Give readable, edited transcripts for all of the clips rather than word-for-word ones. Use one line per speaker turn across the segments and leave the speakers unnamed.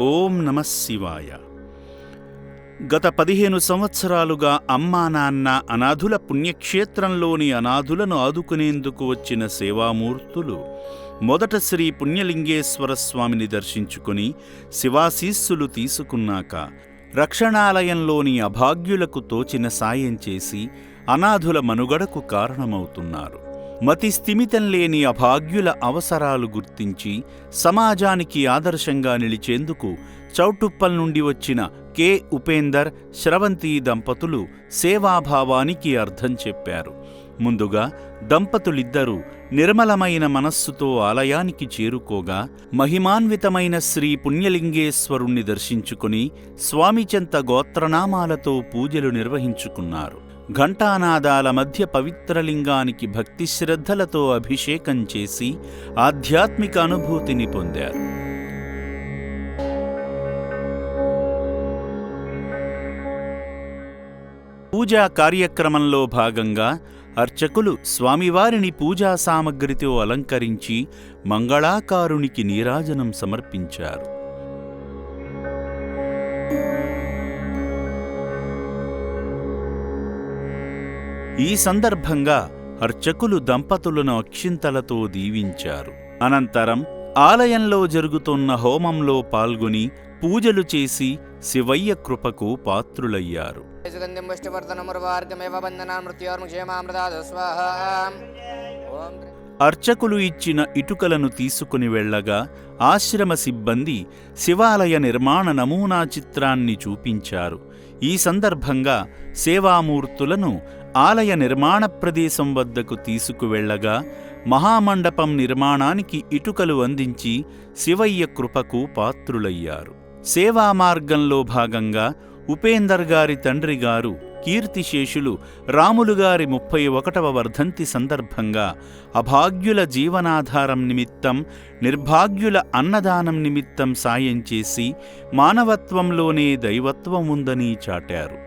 ఓం నమః శివాయ. గత 15 సంవత్సరాలుగా అమ్మా నాన్న అనాథుల పుణ్యక్షేత్రంలోని అనాథులను ఆదుకునేందుకు వచ్చిన సేవామూర్తులు మొదట శ్రీ పుణ్యలింగేశ్వర స్వామిని దర్శించుకుని శివాశీస్సులు తీసుకున్నాక రక్షణాలయంలోని అభాగ్యులకు తోచిన సాయం చేసి అనాథుల మనుగడకు కారణమవుతున్నారు. మతి స్థిమితం లేని అభాగ్యుల అవసరాలు గుర్తించి సమాజానికి ఆదర్శంగా నిలిచేందుకు చౌటుప్పల్ నుండి వచ్చిన కె. ఉపేందర్, శ్రవంతి దంపతులు సేవాభావానికి అర్థం చెప్పారు. ముందుగా దంపతులిద్దరూ నిర్మలమైన మనస్సుతో ఆలయానికి చేరుకోగా మహిమాన్వితమైన శ్రీ పుణ్యలింగేశ్వరుణ్ణి దర్శించుకుని స్వామిచెంత గోత్రనామాలతో పూజలు నిర్వహించుకున్నారు. ఘంటానాదాల మధ్య పవిత్రలింగానికి భక్తి శ్రద్ధలతో అభిషేకం చేసి ఆధ్యాత్మిక అనుభూతిని పొందారు. పూజా కార్యక్రమంలో భాగంగా అర్చకులు స్వామివారిని పూజా సామగ్రితో అలంకరించి మంగళాకారునికి నీరాజనం సమర్పించారు. ఈ సందర్భంగా అర్చకులు దంపతులను అక్షింతలతో దీవించారు. అనంతరం ఆలయంలో జరుగుతున్న హోమంలో పాల్గొని పూజలు చేసి శివయ్య కృపకు పాత్రులయ్యారు. అర్చకులు ఇచ్చిన ఇటుకలను తీసుకుని వెళ్లగా ఆశ్రమ సిబ్బంది శివాలయ నిర్మాణ నమూనా చిత్రాన్ని చూపించారు. ఈ సందర్భంగా సేవామూర్తులను ఆలయ నిర్మాణ ప్రదేశం వద్దకు తీసుకువెళ్లగా మహామండపం నిర్మాణానికి ఇటుకలు అందించి శివయ్య కృపకు పాత్రులయ్యారు. సేవా మార్గంలో భాగంగా ఉపేందర్ గారి తండ్రి గారు కీర్తిశేషులు రాములుగారి 31వ వర్ధంతి సందర్భంగా అభాగ్యుల జీవనాధారం నిమిత్తం, నిర్భాగ్యుల అన్నదానం నిమిత్తం సాయం చేసి మానవత్వంలోనే దైవత్వం ఉందని చాటారు.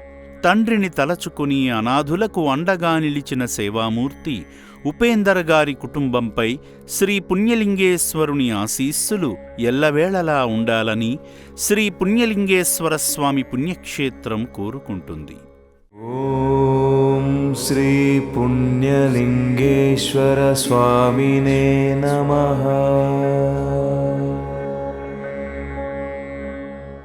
తండ్రిని తలచుకుని అనాథులకు అండగా నిలిచిన సేవామూర్తి ఉపేందర్ గారి కుటుంబంపై శ్రీ పుణ్యలింగేశ్వరుని ఆశీస్సులు ఎల్లవేళలా ఉండాలని శ్రీ పుణ్యలింగేశ్వర స్వామి పుణ్యక్షేత్రం కోరుకుంటుంది.
ఓం శ్రీ పుణ్యలింగేశ్వర స్వామినే నమః.